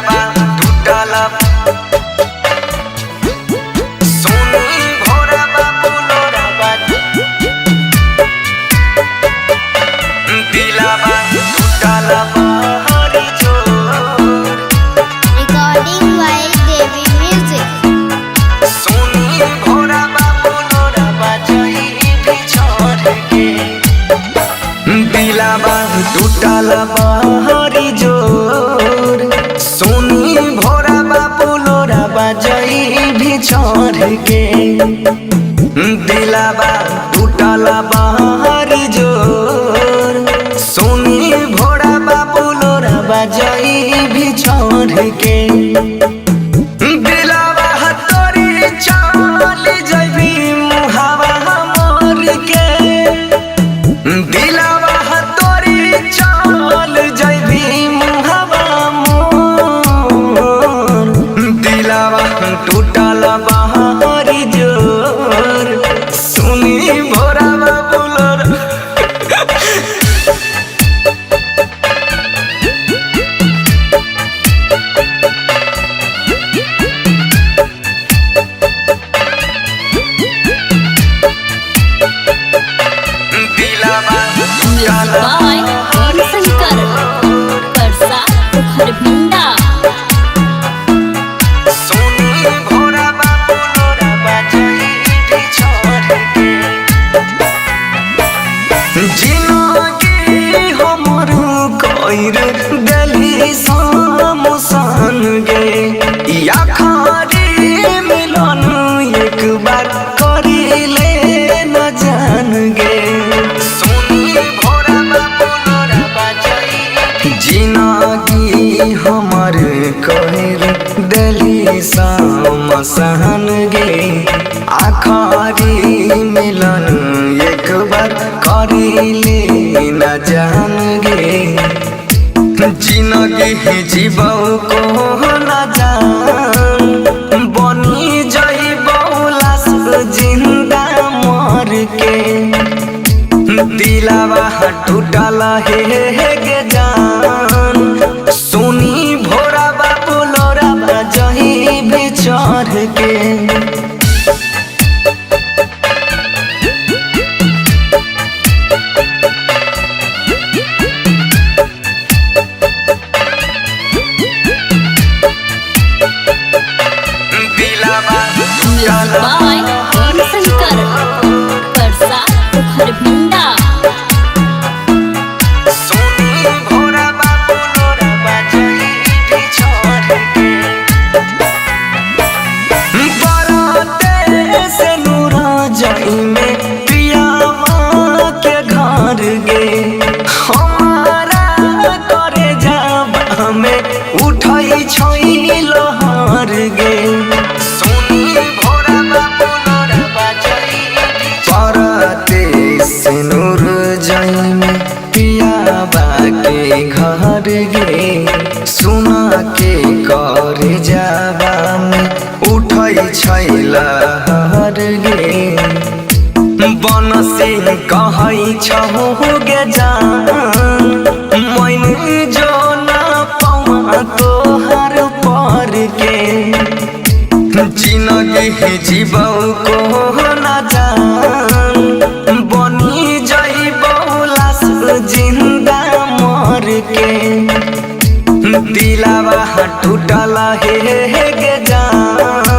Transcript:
दिलावा टूटला सोनी भोरा बाबू लोरावा दिलावा टूटला हरी जोर Recording by Devi Music. सोनी भोरा बाबू लोरावा जई भी छोड़ के दिलावा टूटला हरी जोर सोनी भोरा बाबू लोरावा जई भी छोड़ के दिलावा टूटला हरी जोर सोनी भोरा बाबू लोरावा जई भी छोड़ के दिलावा तोरी चल जइबी मुहावा मोर के दिलावा तोरी चल जइबी मुहावा मोर दिलावा टूटला हरी जोर सुनी भोरा बाबू लोरावा दिलावा टूटला by Shankar Parsa Kharbinda सोनी भोरा बाबू लोरावा जई भी छोड़ के जिनगी हमर कइर देली समसान गे या खारी मिलन एक बार करिले न जान गे सोनी भोरा बाबू लोरावा जई जिनगी हमर कइर देली समसान गे आखरी मिलन एक बार करिले न जान गे जिनगी जीवौ को न जान बनी जइबौ लाश जिंदा मर के दिलावा टूटला हे गे जान सोनी भोरा बाबू लोरावा जही भी चढ़ के दिलावा टूटला by Shankar Parsa Kharbinda सोनी भोरा बाबू लोरावा जई भी छोड़ के बराते से नूरा जई में पियावा के घर गे हमारा करे जाब हमें उठई छई लहर गे सोनी भोरा बाबू लोरावा जई भी बराते से नूर जई में पियावा के घर गे सुना के कर जाबा में उठई छैला हर गे बन सिंह कहई छहु गे जान मैन जो ना पावा तोहर पर के जिनगी जीवौ को न जान बनी जइबौ लाश जिंदा मर के दिलावा टूटला हे गे जान